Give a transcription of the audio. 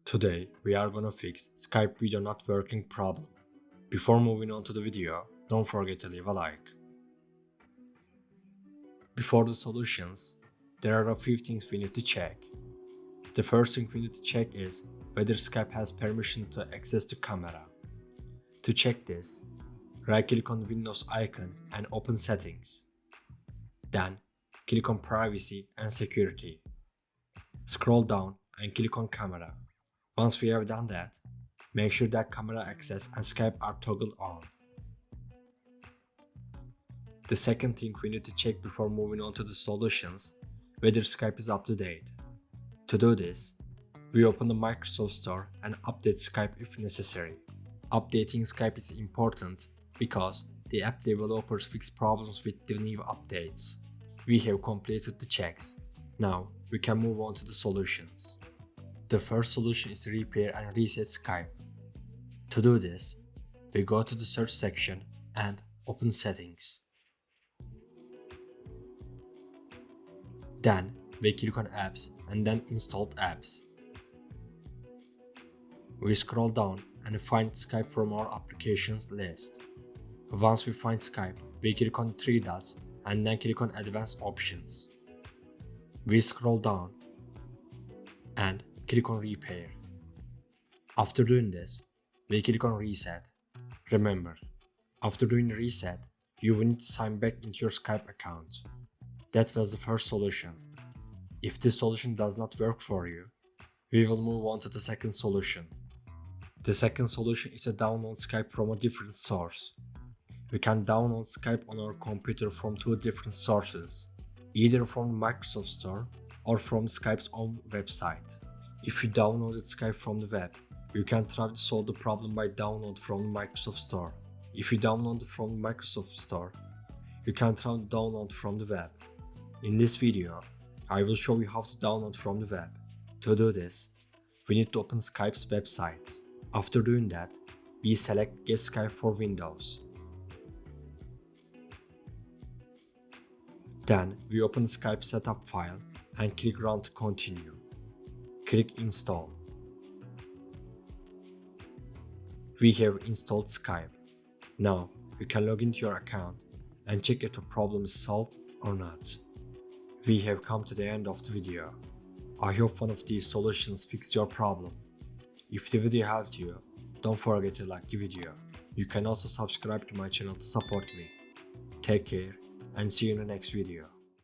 Today, we are gonna fix Skype video not working problem. Before moving on to the video, don't forget to leave a like. Before the solutions, there are a few things we need to check. The first thing we need to check is whether Skype has permission to access the camera. To check this, right-click on Windows icon and open Settings. Then, click on Privacy and Security. Scroll down and click on Camera. Once we have done that, make sure that camera access and Skype are toggled on. The second thing we need to check before moving on to the solutions, whether Skype is up to date. To do this, we open the Microsoft Store and update Skype if necessary. Updating Skype is important because the app developers fix problems with the new updates. We have completed the checks. Now we can move on to the solutions. The first solution is Repair and Reset Skype. To do this, we go to the search section and open Settings. Then we click on Apps and then Installed Apps. We scroll down and find Skype from our applications list. Once we find Skype, we click on the three dots and then click on Advanced Options. We scroll down and click on Repair. After doing this, we click on Reset. Remember, after doing Reset, you will need to sign back into your Skype account. That was the first solution. If this solution does not work for you, we will move on to the second solution. The second solution is to download Skype from a different source. We can download Skype on our computer from two different sources, either from the Microsoft Store or from Skype's own website. If you downloaded Skype from the web, you can try to solve the problem by download from the Microsoft Store. If you download it from the Microsoft Store, you can try to download from the web. In this video, I will show you how to download from the web. To do this, we need to open Skype's website. After doing that, we select Get Skype for Windows. Then we open the Skype setup file and click Run to continue. Click Install. We have installed Skype. Now you can log into your account and check if the problem is solved or not. We have come to the end of the video. I hope one of these solutions fixed your problem. If the video helped you, don't forget to like the video. You can also subscribe to my channel to support me. Take care and see you in the next video.